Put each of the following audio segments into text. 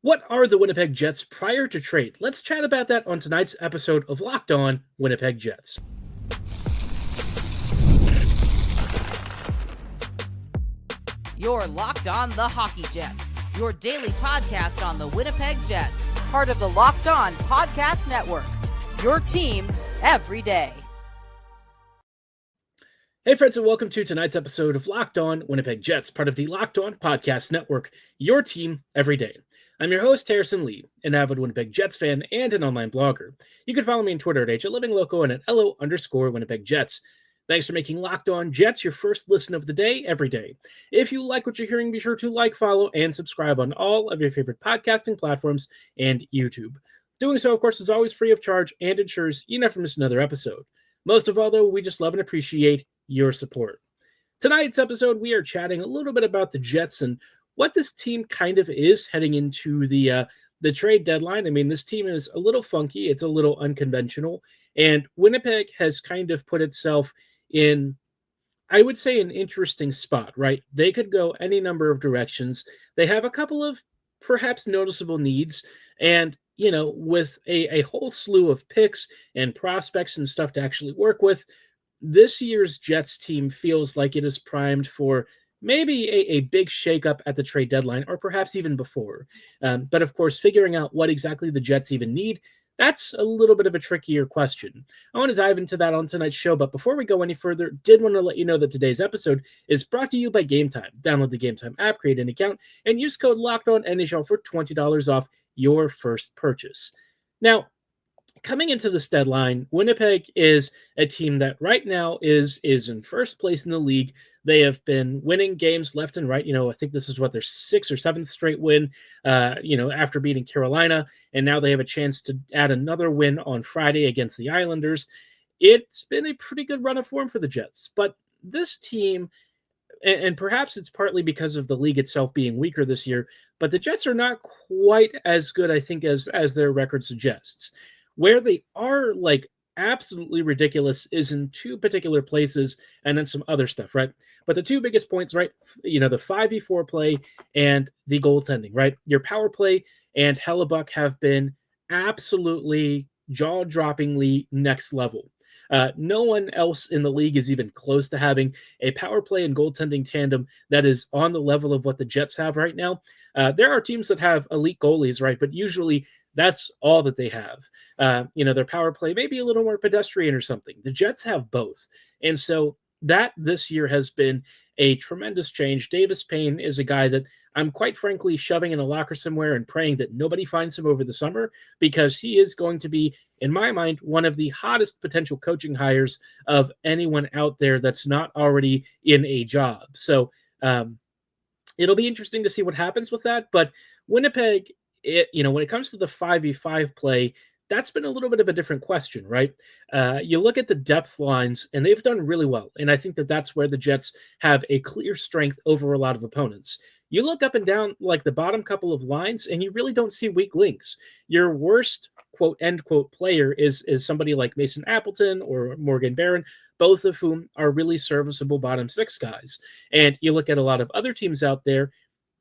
What are the Winnipeg Jets prior to trade? Let's chat about that on tonight's episode of Locked On Winnipeg Jets. You're Locked On the Hockey Jets, your daily podcast on the Winnipeg Jets, part of the Locked On Podcast Network, your team every day. Hey friends, and welcome to tonight's episode of Locked On Winnipeg Jets, part of the Locked On Podcast Network, your team every day. I'm your host, Harrison Lee, an avid Winnipeg Jets fan and an online blogger. You can follow me on Twitter at HLivingLoco and at LO_Winnipeg Jets. Thanks for making Locked On Jets your first listen of the day every day. If you like what you're hearing, be sure to like, follow, and subscribe on all of your favorite podcasting platforms and YouTube. Doing so, of course, is always free of charge and ensures you never miss another episode. Most of all, though, we just love and appreciate your support. Tonight's episode, we are chatting a little bit about the Jets and what this team kind of is heading into the trade deadline. I mean, this team is a little funky. It's a little unconventional. And Winnipeg has kind of put itself in, I would say, an interesting spot, right? They could go any number of directions. They have a couple of perhaps noticeable needs. And, you know, with a whole slew of picks and prospects and stuff to actually work with, this year's Jets team feels like it is primed for maybe a big shakeup at the trade deadline, or perhaps even before. But of course, figuring out what exactly the Jets even need, that's a little bit of a trickier question. I want to dive into that on tonight's show, but before we go any further, did want to let you know that today's episode is brought to you by Gametime. Download the Gametime app, create an account, and use code LOCKEDONNHL for $20 off your first purchase. Now, coming into this deadline, Winnipeg is a team that right now is in first place in the league. They have been winning games left and right. You know, I think this is their sixth or seventh straight win, after beating Carolina. And now they have a chance to add another win on Friday against the Islanders. It's been a pretty good run of form for the Jets. But this team, and perhaps it's partly because of the league itself being weaker this year, but the Jets are not quite as good, I think, as their record suggests. Where they are like absolutely ridiculous is in two particular places and then some other stuff, right? But the two biggest points, right? You know, the 5v4 play and the goaltending, right? Your power play and Hellebuck have been absolutely jaw-droppingly next level. No one else in the league is even close to having a power play and goaltending tandem that is on the level of what the Jets have right now. There are teams that have elite goalies, right? But usually that's all that they have. Their power play may be a little more pedestrian or something. The Jets have both. And so that this year has been a tremendous change. Davis Payne is a guy that I'm quite frankly shoving in a locker somewhere and praying that nobody finds him over the summer, because he is going to be, in my mind, one of the hottest potential coaching hires of anyone out there that's not already in a job. So it'll be interesting to see what happens with that. But Winnipeg, when it comes to the 5v5 play, that's been a little bit of a different question, right? You look at the depth lines, and they've done really well. And I think that that's where the Jets have a clear strength over a lot of opponents. You look up and down like the bottom couple of lines, and you really don't see weak links. Your worst, quote, end quote, player is somebody like Mason Appleton or Morgan Barron, both of whom are really serviceable bottom six guys. And you look at a lot of other teams out there,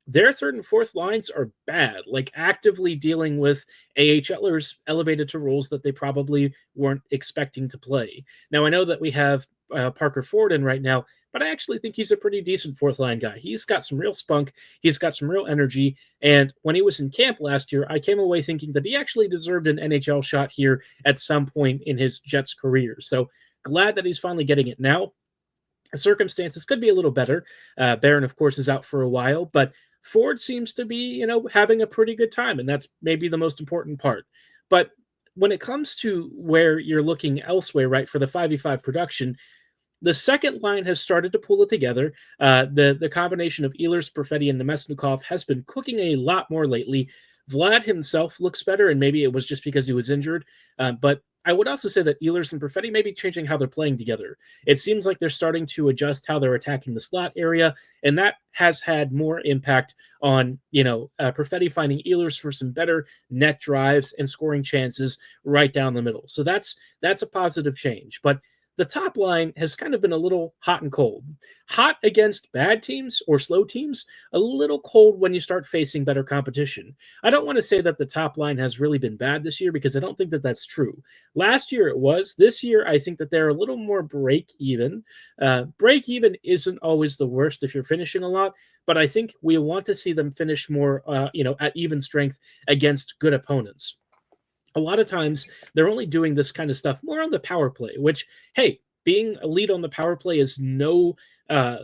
their third and fourth lines are bad, like actively dealing with AHLers elevated to roles that they probably weren't expecting to play. Now, I know that we have Parker Ford in right now, but I actually think he's a pretty decent fourth line guy. He's got some real spunk. He's got some real energy. And when he was in camp last year, I came away thinking that he actually deserved an NHL shot here at some point in his Jets career. So glad that he's finally getting it now. Circumstances could be a little better. Barron, of course, is out for a while, but Ford seems to be, having a pretty good time, and that's maybe the most important part. But when it comes to where you're looking elsewhere, right, for the 5v5 production, the second line has started to pull it together. The combination of Ehlers, Perfetti, and Nemesnikov has been cooking a lot more lately. Vlad himself looks better, and maybe it was just because he was injured, but I would also say that Ehlers and Perfetti may be changing how they're playing together. It seems like they're starting to adjust how they're attacking the slot area, and that has had more impact on, Perfetti finding Ehlers for some better net drives and scoring chances right down the middle. So that's a positive change. But the top line has kind of been a little hot and cold. Hot against bad teams or slow teams, a little cold when you start facing better competition. I don't want to say that the top line has really been bad this year because I don't think that that's true. Last year it was. This year, I think that they're a little more break even. Break even isn't always the worst if you're finishing a lot, but I think we want to see them finish more, at even strength against good opponents. A lot of times they're only doing this kind of stuff more on the power play, which, hey, being a lead on the power play is no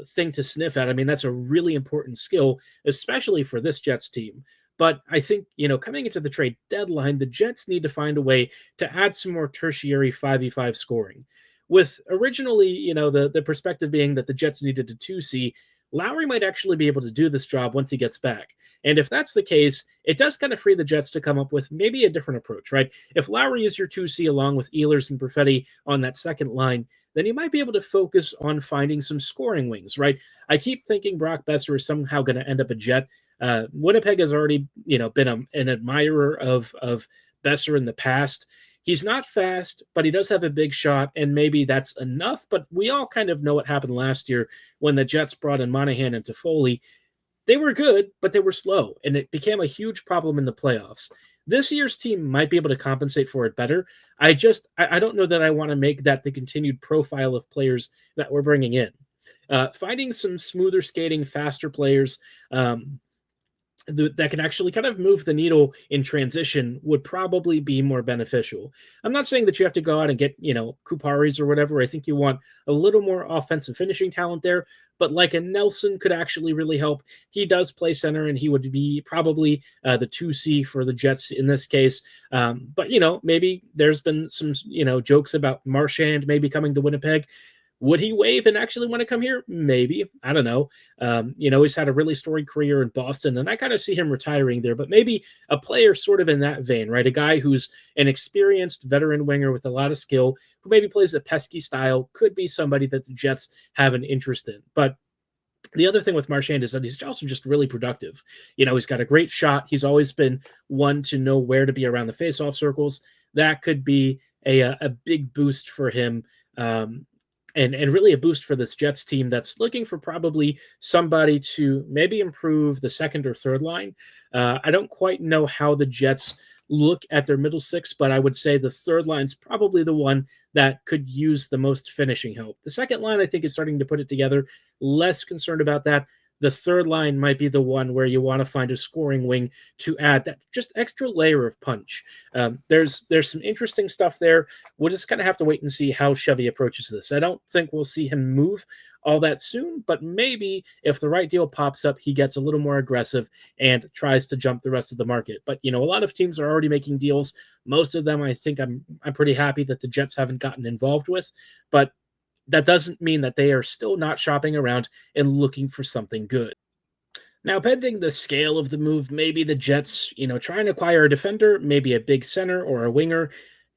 thing to sniff at. I mean, that's a really important skill, especially for this Jets team. But I think, coming into the trade deadline, the Jets need to find a way to add some more tertiary 5v5 scoring. With originally, the perspective being that the Jets needed a 2C, Lowry might actually be able to do this job once he gets back. And if that's the case, it does kind of free the Jets to come up with maybe a different approach, right? If Lowry is your 2C along with Ehlers and Perfetti on that second line, then you might be able to focus on finding some scoring wings, right? I keep thinking Brock Besser is somehow going to end up a Jet. Winnipeg has already, been an admirer of Besser in the past. He's not fast, but he does have a big shot, and maybe that's enough. But we all kind of know what happened last year when the Jets brought in Monahan and Toffoli. They were good, but they were slow, and it became a huge problem in the playoffs. This year's team might be able to compensate for it better. I don't know that I want to make that the continued profile of players that we're bringing in. Finding some smoother skating, faster players, that can actually kind of move the needle in transition would probably be more beneficial. I'm not saying that you have to go out and get, Kuparis or whatever. I think you want a little more offensive finishing talent there, but like a Nelson could actually really help. He does play center, and he would be probably the 2C for the Jets in this case. But, maybe there's been some, jokes about Marchand maybe coming to Winnipeg. Would he wave and actually want to come here? Maybe. I don't know. He's had a really storied career in Boston, and I kind of see him retiring there. But maybe a player sort of in that vein, right? A guy who's an experienced veteran winger with a lot of skill, who maybe plays a pesky style, could be somebody that the Jets have an interest in. But the other thing with Marchand is that he's also just really productive. He's got a great shot. He's always been one to know where to be around the faceoff circles. That could be a big boost for him. And really a boost for this Jets team that's looking for probably somebody to maybe improve the second or third line. I don't quite know how the Jets look at their middle six, but I would say the third line's probably the one that could use the most finishing help. The second line, I think, is starting to put it together. Less concerned about that. The third line might be the one where you want to find a scoring wing to add that just extra layer of punch. There's some interesting stuff there. We'll just kind of have to wait and see how Chevy approaches this. I don't think we'll see him move all that soon, but maybe if the right deal pops up, he gets a little more aggressive and tries to jump the rest of the market. But, a lot of teams are already making deals. Most of them, I think I'm pretty happy that the Jets haven't gotten involved with, but that doesn't mean that they are still not shopping around and looking for something good. Now, pending the scale of the move, maybe the Jets, trying to acquire a defender, maybe a big center or a winger,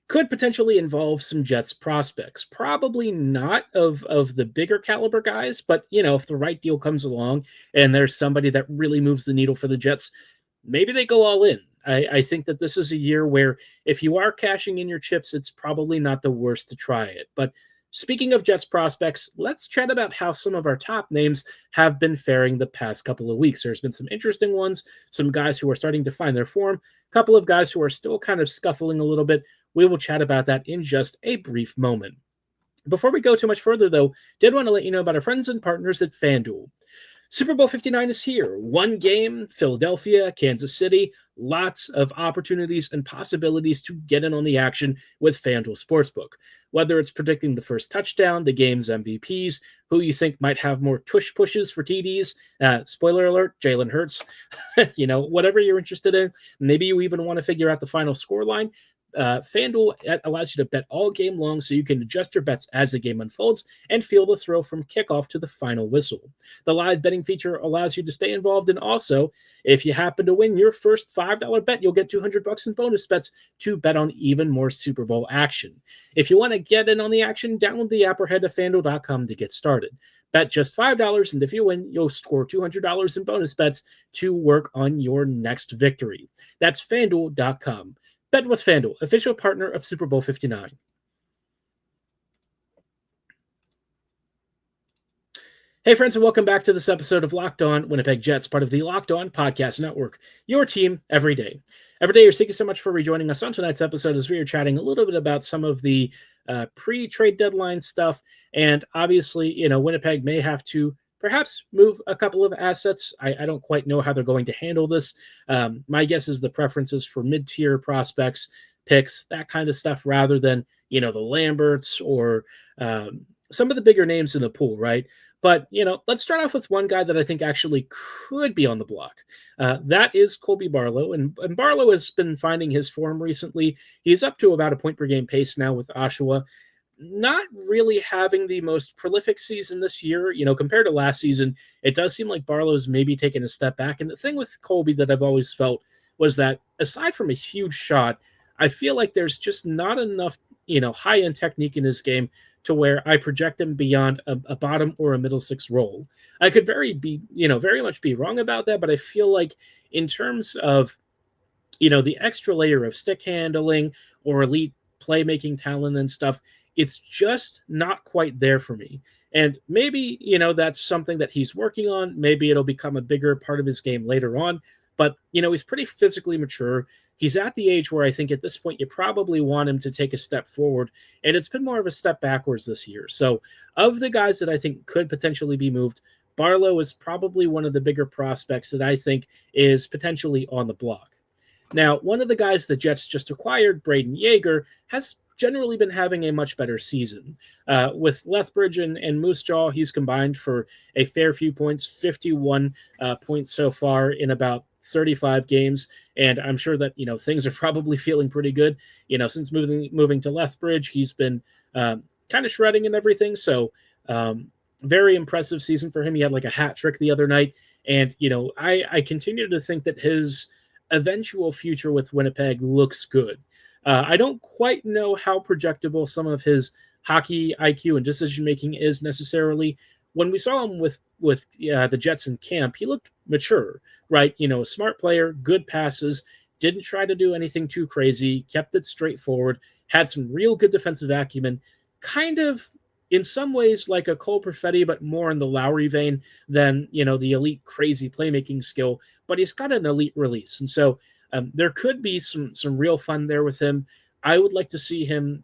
could potentially involve some Jets prospects. Probably not of the bigger caliber guys, but, if the right deal comes along and there's somebody that really moves the needle for the Jets, maybe they go all in. I think that this is a year where if you are cashing in your chips, it's probably not the worst to try it. But speaking of Jets prospects, let's chat about how some of our top names have been faring the past couple of weeks. There's been some interesting ones, some guys who are starting to find their form, a couple of guys who are still kind of scuffling a little bit. We will chat about that in just a brief moment. Before we go too much further, though, did want to let you know about our friends and partners at FanDuel. Super Bowl 59 is here. One game, Philadelphia, Kansas City, lots of opportunities and possibilities to get in on the action with FanDuel Sportsbook. Whether it's predicting the first touchdown, the game's MVPs, who you think might have more tush pushes for TDs, spoiler alert, Jalen Hurts, whatever you're interested in. Maybe you even want to figure out the final score line. FanDuel allows you to bet all game long so you can adjust your bets as the game unfolds and feel the thrill from kickoff to the final whistle. The live betting feature allows you to stay involved, and also, if you happen to win your first $5 bet, you'll get $200 in bonus bets to bet on even more Super Bowl action. If you want to get in on the action, download the app or head to FanDuel.com to get started. Bet just $5, and if you win, you'll score $200 in bonus bets to work on your next victory. That's FanDuel.com. Bet with FanDuel, official partner of Super Bowl 59. Hey, friends, and welcome back to this episode of Locked On Winnipeg Jets, part of the Locked On Podcast Network, your team every day. Every day, thank you so much for rejoining us on tonight's episode as we are chatting a little bit about some of the pre-trade deadline stuff. And obviously, Winnipeg may have to perhaps move a couple of assets. I don't quite know how they're going to handle this. My guess is the preferences for mid-tier prospects, picks, that kind of stuff, rather than, the Lamberts or some of the bigger names in the pool, right? But, let's start off with one guy that I think actually could be on the block. That is Colby Barlow. And Barlow has been finding his form recently. He's up to about a point per game pace now with Oshawa. Not really having the most prolific season this year, compared to last season. It does seem like Barlow's maybe taken a step back. And the thing with Colby that I've always felt was that aside from a huge shot, I feel like there's just not enough, high-end technique in his game to where I project him beyond a bottom or a middle six role. I could very much be wrong about that, but I feel like in terms of, the extra layer of stick handling or elite playmaking talent and stuff, it's just not quite there for me. And maybe, that's something that he's working on. Maybe it'll become a bigger part of his game later on. But, he's pretty physically mature. He's at the age where I think at this point you probably want him to take a step forward, and it's been more of a step backwards this year. So of the guys that I think could potentially be moved, Barlow is probably one of the bigger prospects that I think is potentially on the block. Now, one of the guys the Jets just acquired, Braden Yeager, has generally been having a much better season. With Lethbridge and Moose Jaw, he's combined for a fair few points, 51 points so far in about 35 games, and I'm sure that things are probably feeling pretty good. Since moving to Lethbridge, he's been kind of shredding and everything. So very impressive season for him. He had like a hat trick the other night, and I continue to think that his eventual future with Winnipeg looks good. I don't quite know how projectable some of his hockey IQ and decision making is necessarily. When we saw him with the Jets in camp, he looked mature, right? A smart player, good passes, didn't try to do anything too crazy, kept it straightforward, had some real good defensive acumen, kind of in some ways like a Cole Perfetti, but more in the Lowry vein than, the elite crazy playmaking skill, but he's got an elite release. And so there could be some real fun there with him. I would like to see him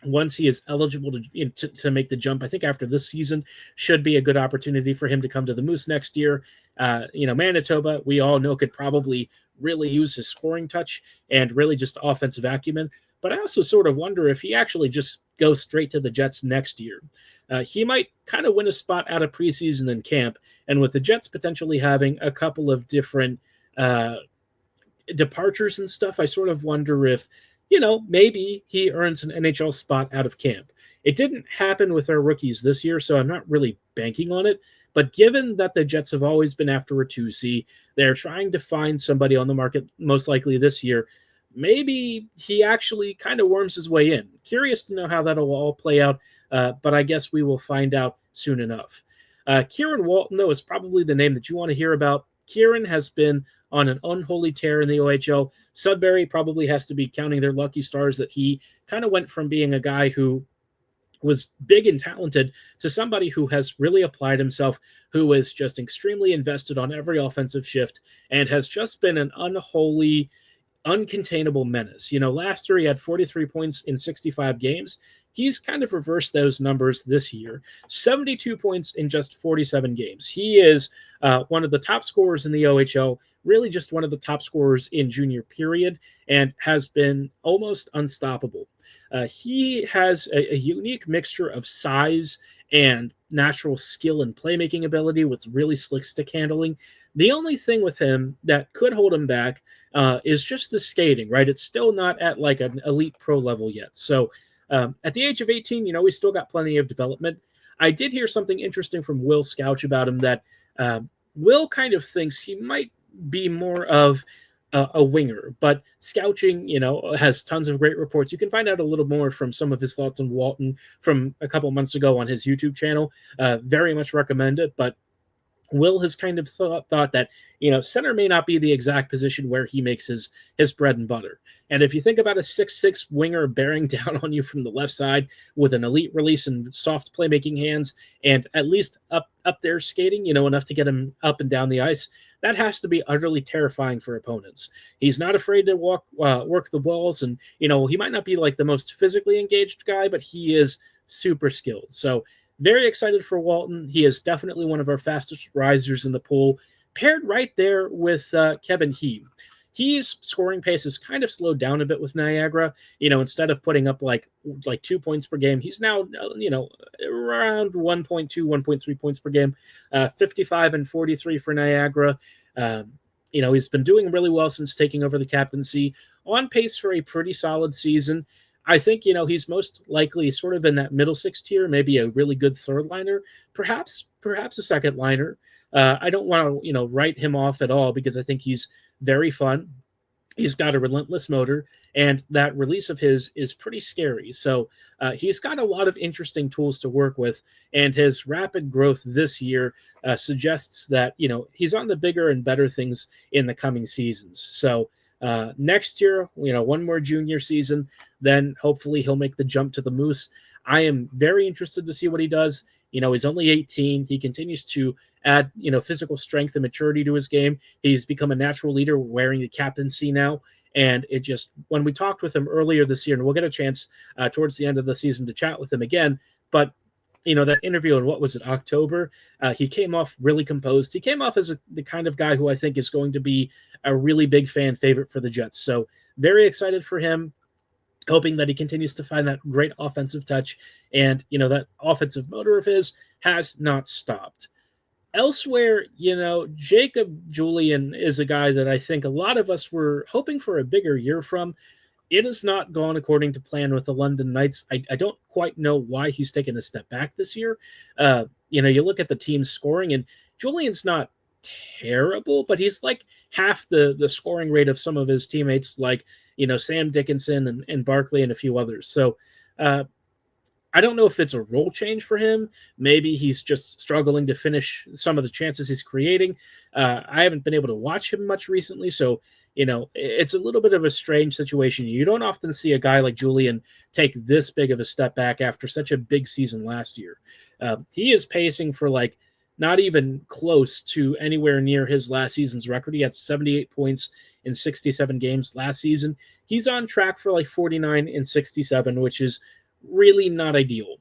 once he is eligible to make the jump. I think after this season should be a good opportunity for him to come to the Moose next year. Manitoba, we all know, could probably really use his scoring touch and really just offensive acumen. But I also sort of wonder if he actually just goes straight to the Jets next year. He might kind of win a spot out of preseason and camp. And with the Jets potentially having a couple of different departures and stuff, I sort of wonder if maybe he earns an NHL spot out of camp. It didn't happen with our rookies this year, so I'm not really banking on it. But given that the Jets have always been after a 2C, they're trying to find somebody on the market, most likely this year. Maybe he actually kind of worms his way in. Curious to know how that'll all play out, but I guess we will find out soon enough. Kieran Walton, though, is probably the name that you want to hear about. Kieran has been on an unholy tear in the OHL. Sudbury probably has to be counting their lucky stars that he kind of went from being a guy who was big and talented to somebody who has really applied himself, who is just extremely invested on every offensive shift and has just been an unholy, uncontainable menace. Last year he had 43 points in 65 games. He's kind of reversed those numbers this year. 72 points in just 47 games. He is one of the top scorers in the OHL, really just one of the top scorers in junior period, and has been almost unstoppable. He has a unique mixture of size and natural skill and playmaking ability with really slick stick handling. The only thing with him that could hold him back is just the skating, right? It's still not at like an elite pro level yet. So at the age of 18, we still got plenty of development. I did hear something interesting from Will Scouch about him that Will kind of thinks he might be more of a winger, but Scouching, has tons of great reports. You can find out a little more from some of his thoughts on Walton from a couple months ago on his YouTube channel. Very much recommend it. But Will has kind of thought that, center may not be the exact position where he makes his bread and butter. And if you think about a 6'6" winger bearing down on you from the left side with an elite release and soft playmaking hands, and at least up there skating, enough to get him up and down the ice, that has to be utterly terrifying for opponents. He's not afraid to work the balls, and he might not be like the most physically engaged guy, but he is super skilled. So very excited for Walton. He is definitely one of our fastest risers in the pool, paired right there with Kevin He. His scoring pace has kind of slowed down a bit with Niagara. Instead of putting up like 2 points per game, he's now around 1.2, 1.3 points per game. 55 and 43 for Niagara. He's been doing really well since taking over the captaincy. On pace for a pretty solid season. I think, he's most likely sort of in that middle six tier, maybe a really good third liner, perhaps a second liner. I don't want to, write him off at all because I think he's very fun. He's got a relentless motor, and that release of his is pretty scary. So he's got a lot of interesting tools to work with, and his rapid growth this year suggests that, he's on the bigger and better things in the coming seasons. So next year, one more junior season, then hopefully he'll make the jump to the Moose. I am very interested to see what he does. He's only 18. He continues to add, physical strength and maturity to his game. He's become a natural leader wearing the captaincy now. And it just, when we talked with him earlier this year, and we'll get a chance towards the end of the season to chat with him again, but that interview in, what was it, October, he came off really composed. He came off as the kind of guy who I think is going to be a really big fan favorite for the Jets. So very excited for him, hoping that he continues to find that great offensive touch. And, that offensive motor of his has not stopped. Elsewhere, Jacob Julian is a guy that I think a lot of us were hoping for a bigger year from. It has not gone according to plan with the London Knights. I don't quite know why he's taken a step back this year. You look at the team's scoring, and Julian's not terrible, but he's like half the scoring rate of some of his teammates, like, Sam Dickinson and Barkley and a few others. So I don't know if it's a role change for him. Maybe he's just struggling to finish some of the chances he's creating. I haven't been able to watch him much recently, so it's a little bit of a strange situation. You don't often see a guy like Julian take this big of a step back after such a big season last year. He is pacing for like not even close to anywhere near his last season's record. He had 78 points in 67 games last season. He's on track for like 49 in 67, which is really not ideal.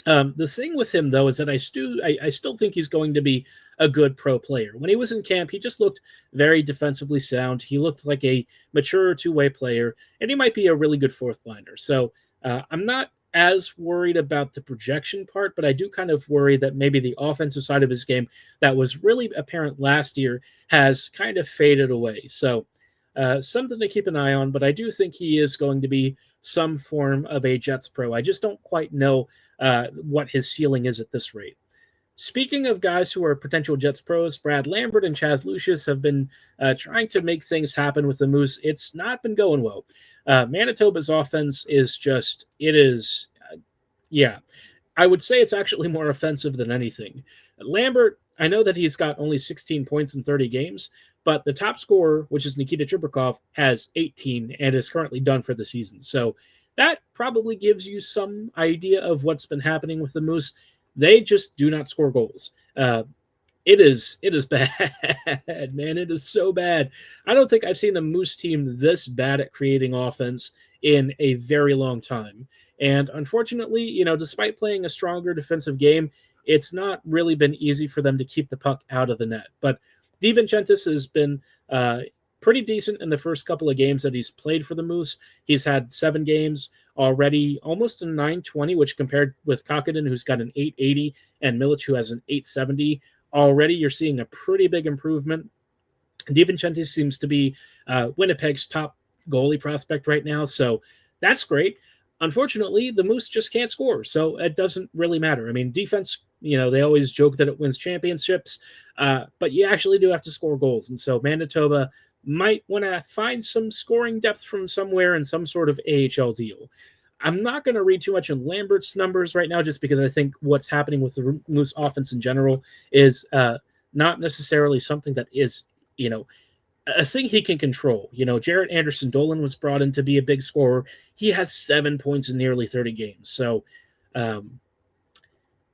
The thing with him, though, is that I still think he's going to be a good pro player. When he was in camp, he just looked very defensively sound. He looked like a mature two-way player, and he might be a really good fourth liner. So I'm not as worried about the projection part, but I do kind of worry that maybe the offensive side of his game that was really apparent last year has kind of faded away. So something to keep an eye on, but I do think he is going to be some form of a Jets pro. I just don't quite know what his ceiling is at this rate. Speaking of guys who are potential Jets pros, Brad Lambert and Chaz Lucius have been trying to make things happen with the Moose. It's not been going well. Manitoba's offense is just, I would say it's actually more offensive than anything. Lambert, I know that he's got only 16 points in 30 games, but the top scorer, which is Nikita Chibrikov, has 18 and is currently done for the season. So that probably gives you some idea of what's been happening with the Moose. They just do not score goals. It is bad, man. It is so bad. I don't think I've seen a Moose team this bad at creating offense in a very long time. And unfortunately, despite playing a stronger defensive game, it's not really been easy for them to keep the puck out of the net. But DiVincentis has been pretty decent in the first couple of games that he's played for the Moose. He's had 7 games already, almost a 920, which compared with Kakinen, who's got an 880, and Milic, who has an 870. Already, you're seeing a pretty big improvement. DiVincentis seems to be Winnipeg's top goalie prospect right now, so that's great. Unfortunately, the Moose just can't score, so it doesn't really matter. I mean, defense, they always joke that it wins championships, but you actually do have to score goals, and so Manitoba might want to find some scoring depth from somewhere in some sort of AHL deal. I'm not going to read too much in Lambert's numbers right now, just because I think what's happening with the Moose offense in general is not necessarily something that is, a thing he can control. Jarrett Anderson Dolan was brought in to be a big scorer. He has 7 points in nearly 30 games. So,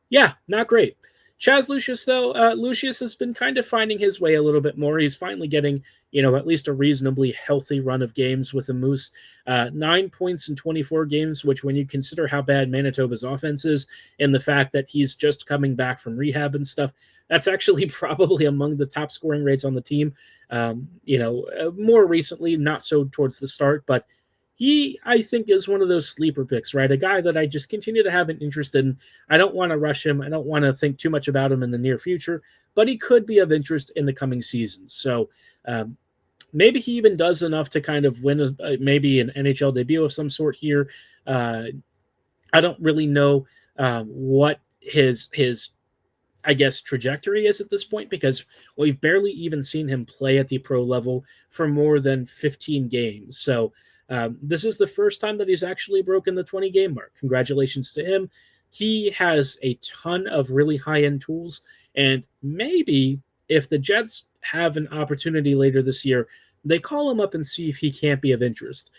yeah, not great. Chaz Lucius, though, Lucius has been kind of finding his way a little bit more. He's finally getting, at least a reasonably healthy run of games with the Moose. 9 points in 24 games, which when you consider how bad Manitoba's offense is and the fact that he's just coming back from rehab and stuff, that's actually probably among the top scoring rates on the team. More recently, not so towards the start, but he, I think, is one of those sleeper picks, right? A guy that I just continue to have an interest in. I don't want to rush him. I don't want to think too much about him in the near future, but he could be of interest in the coming seasons. So maybe he even does enough to kind of win maybe an NHL debut of some sort here. I don't really know what his I guess, trajectory is at this point, because we've barely even seen him play at the pro level for more than 15 games. So this is the first time that he's actually broken the 20-game mark. Congratulations to him. He has a ton of really high-end tools, and maybe if the Jets have an opportunity later this year, they call him up and see if he can't be of interest.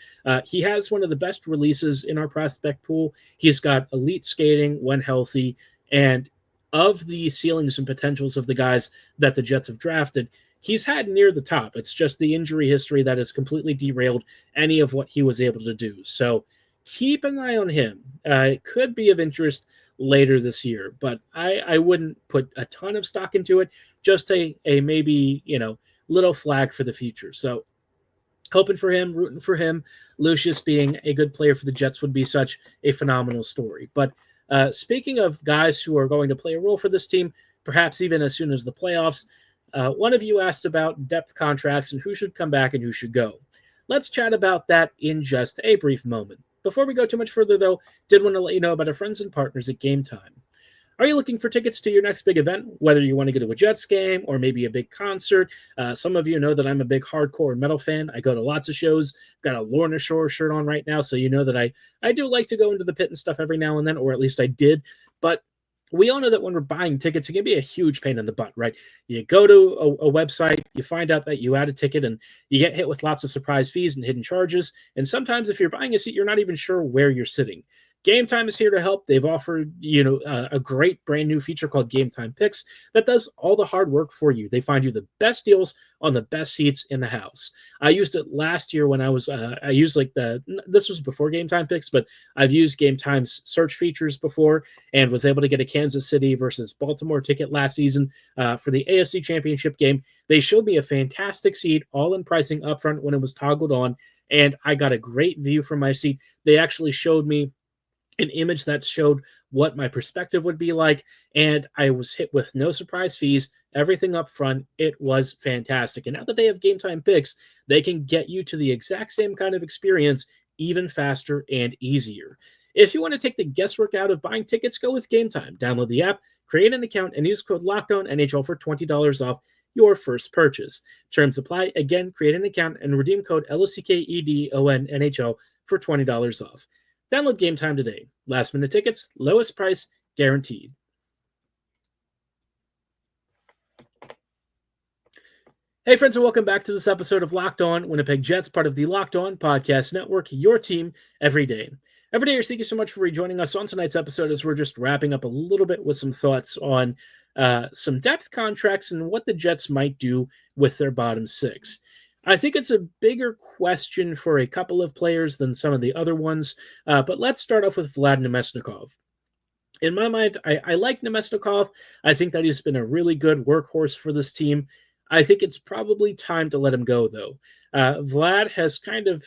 He has one of the best releases in our prospect pool. He's got elite skating when healthy, and of the ceilings and potentials of the guys that the Jets have drafted, he's had near the top. It's just the injury history that has completely derailed any of what he was able to do. So keep an eye on him. It could be of interest later this year, but I wouldn't put a ton of stock into it. Just a maybe, little flag for the future. So hoping for him, rooting for him. Lucius being a good player for the Jets would be such a phenomenal story. But speaking of guys who are going to play a role for this team, perhaps even as soon as the playoffs, one of you asked about depth contracts and who should come back and who should go. Let's chat about that in just a brief moment. Before we go too much further, though, did want to let you know about our friends and partners at Gametime. Are you looking for tickets to your next big event, whether you want to go to a Jets game or maybe a big concert? Some of you know that I'm a big hardcore metal fan. I go to lots of shows. Got a Lorna Shore shirt on right now, so you know that I do like to go into the pit and stuff every now and then, or at least I did. But we all know that when we're buying tickets, it can be a huge pain in the butt, right? You go to a website, you find out that you add a ticket, and you get hit with lots of surprise fees and hidden charges. And sometimes if you're buying a seat, you're not even sure where you're sitting. Gametime is here to help. They've offered, a great brand new feature called Gametime Picks that does all the hard work for you. They find you the best deals on the best seats in the house. I used it last year when I was, this was before Gametime Picks, but I've used Gametime's search features before and was able to get a Kansas City versus Baltimore ticket last season for the AFC Championship game. They showed me a fantastic seat, all in pricing upfront when it was toggled on, and I got a great view from my seat. They actually showed me an image that showed what my perspective would be like, and I was hit with no surprise fees, everything up front. It was fantastic. And now that they have Gametime Picks, they can get you to the exact same kind of experience even faster and easier. If you want to take the guesswork out of buying tickets, go with Gametime. Download the app, create an account, and use code LOCKEDONNHL for $20 off your first purchase. Terms apply. Again, create an account and redeem code LOCKEDONNHL for $20 off. Download Gametime today. Last minute tickets, lowest price guaranteed. Hey friends, and welcome back to this episode of Locked On Winnipeg Jets, part of the Locked On Podcast Network, your team every day. Every day, thank you so much for rejoining us on tonight's episode as we're just wrapping up a little bit with some thoughts on some depth contracts and what the Jets might do with their bottom six. I think it's a bigger question for a couple of players than some of the other ones, but let's start off with Vlad Nemesnikov. In my mind, I like Nemesnikov. I think that he's been a really good workhorse for this team. I think it's probably time to let him go, though. Vlad has kind of,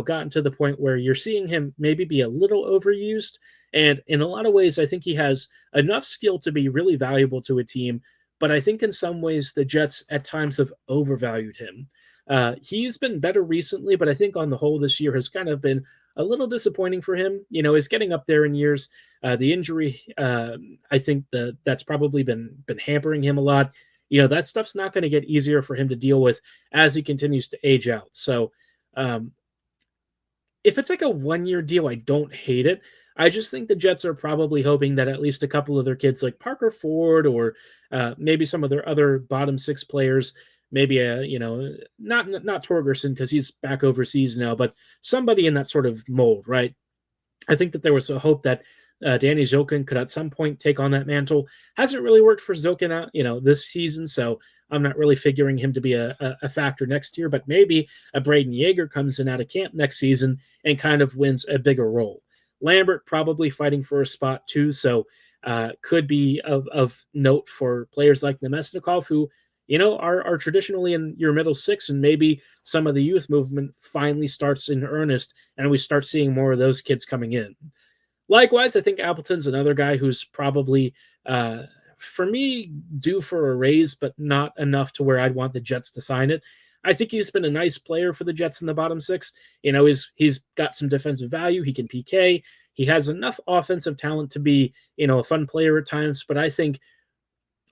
gotten to the point where you're seeing him maybe be a little overused, and in a lot of ways, I think he has enough skill to be really valuable to a team, but I think in some ways the Jets at times have overvalued him. He's been better recently, but I think on the whole this year has kind of been a little disappointing for him. He's getting up there in years. The injury, I think that's probably been hampering him a lot. That stuff's not going to get easier for him to deal with as he continues to age out. So if it's like a 1-year deal, I don't hate it. I just think the Jets are probably hoping that at least a couple of their kids, like Parker Ford or maybe some of their other bottom six players, maybe not Torgerson because he's back overseas now, but somebody in that sort of mold, right? I think that there was a hope that Danny Zokin could at some point take on that mantle. Hasn't really worked for Zokin out, this season, so I'm not really figuring him to be a factor next year. But maybe a Braden Yeager comes in out of camp next season and kind of wins a bigger role. Lambert probably fighting for a spot too, so could be of note for players like Nemesnikov, who are traditionally in your middle six, and maybe some of the youth movement finally starts in earnest, and we start seeing more of those kids coming in. Likewise, I think Appleton's another guy who's probably, for me, due for a raise, but not enough to where I'd want the Jets to sign it. I think he's been a nice player for the Jets in the bottom six. He's got some defensive value. He can PK. He has enough offensive talent to be, a fun player at times, but I think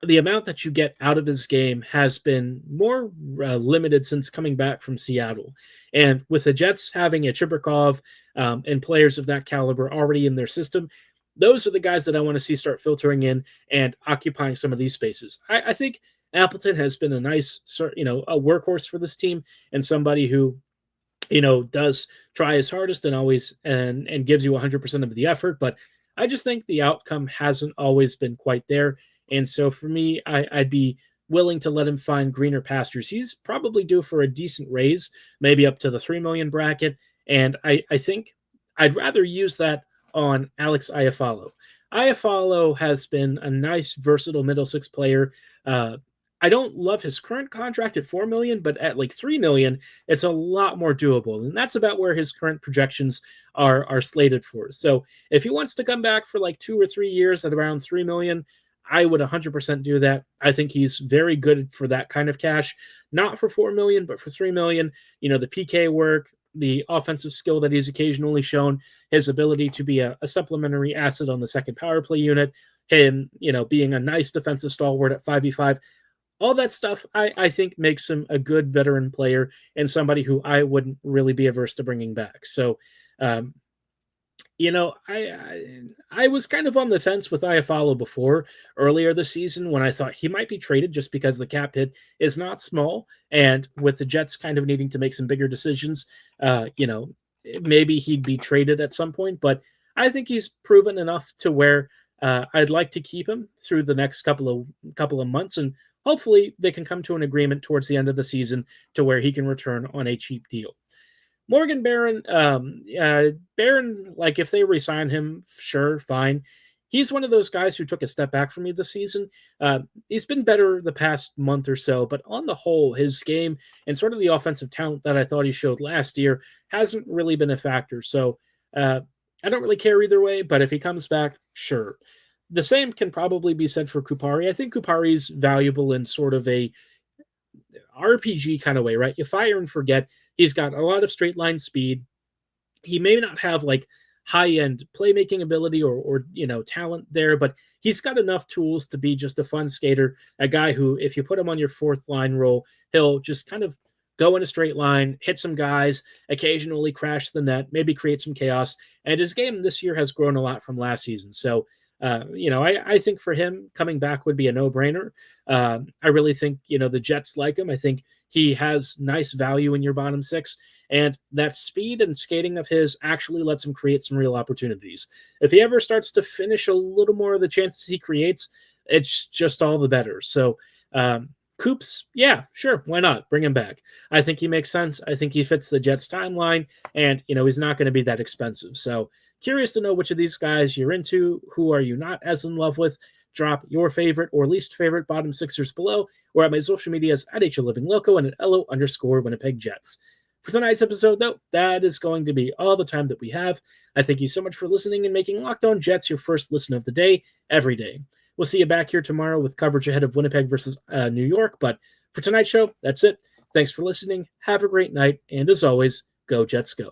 the amount that you get out of his game has been more limited since coming back from Seattle. And with the Jets having a Chibrikov and players of that caliber already in their system, those are the guys that I want to see start filtering in and occupying some of these spaces. I think Appleton has been a nice, a workhorse for this team and somebody who, does try his hardest and always and gives you 100% of the effort. But I just think the outcome hasn't always been quite there. And so for me, I'd be willing to let him find greener pastures. He's probably due for a decent raise, maybe up to the $3 million bracket. And I think I'd rather use that on Alex Iafallo. Iafallo has been a nice, versatile middle six player. I don't love his current contract at $4 million, but at like $3 million, it's a lot more doable. And that's about where his current projections are slated for. So if he wants to come back for like 2 or 3 years at around $3 million, I would 100% do that. I think he's very good for that kind of cash, not for $4 million, but for $3 million. The PK work, the offensive skill that he's occasionally shown, his ability to be a supplementary asset on the second power play unit, him, being a nice defensive stalwart at 5v5. All that stuff, I think, makes him a good veteran player and somebody who I wouldn't really be averse to bringing back. So, I was kind of on the fence with Iafallo before earlier this season when I thought he might be traded just because the cap hit is not small. And with the Jets kind of needing to make some bigger decisions, maybe he'd be traded at some point. But I think he's proven enough to where I'd like to keep him through the next couple of months. And hopefully they can come to an agreement towards the end of the season to where he can return on a cheap deal. Morgan Barron, like if they re-sign him, sure, fine. He's one of those guys who took a step back from me this season. He's been better the past month or so, but on the whole, his game and sort of the offensive talent that I thought he showed last year hasn't really been a factor. So I don't really care either way, but if he comes back, sure. The same can probably be said for Kupari. I think Kupari's valuable in sort of a RPG kind of way, right? You fire and forget. He's got a lot of straight line speed. He may not have like high-end playmaking ability or talent there, but he's got enough tools to be just a fun skater, a guy who, if you put him on your fourth line role, he'll just kind of go in a straight line, hit some guys, occasionally crash the net, maybe create some chaos. And his game this year has grown a lot from last season. So, I think for him, coming back would be a no-brainer. I really think, the Jets like him. I think he has nice value in your bottom six, and that speed and skating of his actually lets him create some real opportunities. If he ever starts to finish a little more of the chances he creates, it's just all the better. So, Coops, yeah, sure, why not? Bring him back. I think he makes sense. I think he fits the Jets timeline, and, he's not going to be that expensive. So, curious to know which of these guys you're into. Who are you not as in love with? Drop your favorite or least favorite bottom sixers below, or at my social medias at HLivingLoco and at LO_Winnipeg Jets. For tonight's episode, though, that is going to be all the time that we have. I thank you so much for listening and making Locked On Jets your first listen of the day, every day. We'll see you back here tomorrow with coverage ahead of Winnipeg versus New York. But for tonight's show, that's it. Thanks for listening. Have a great night. And as always, go Jets go.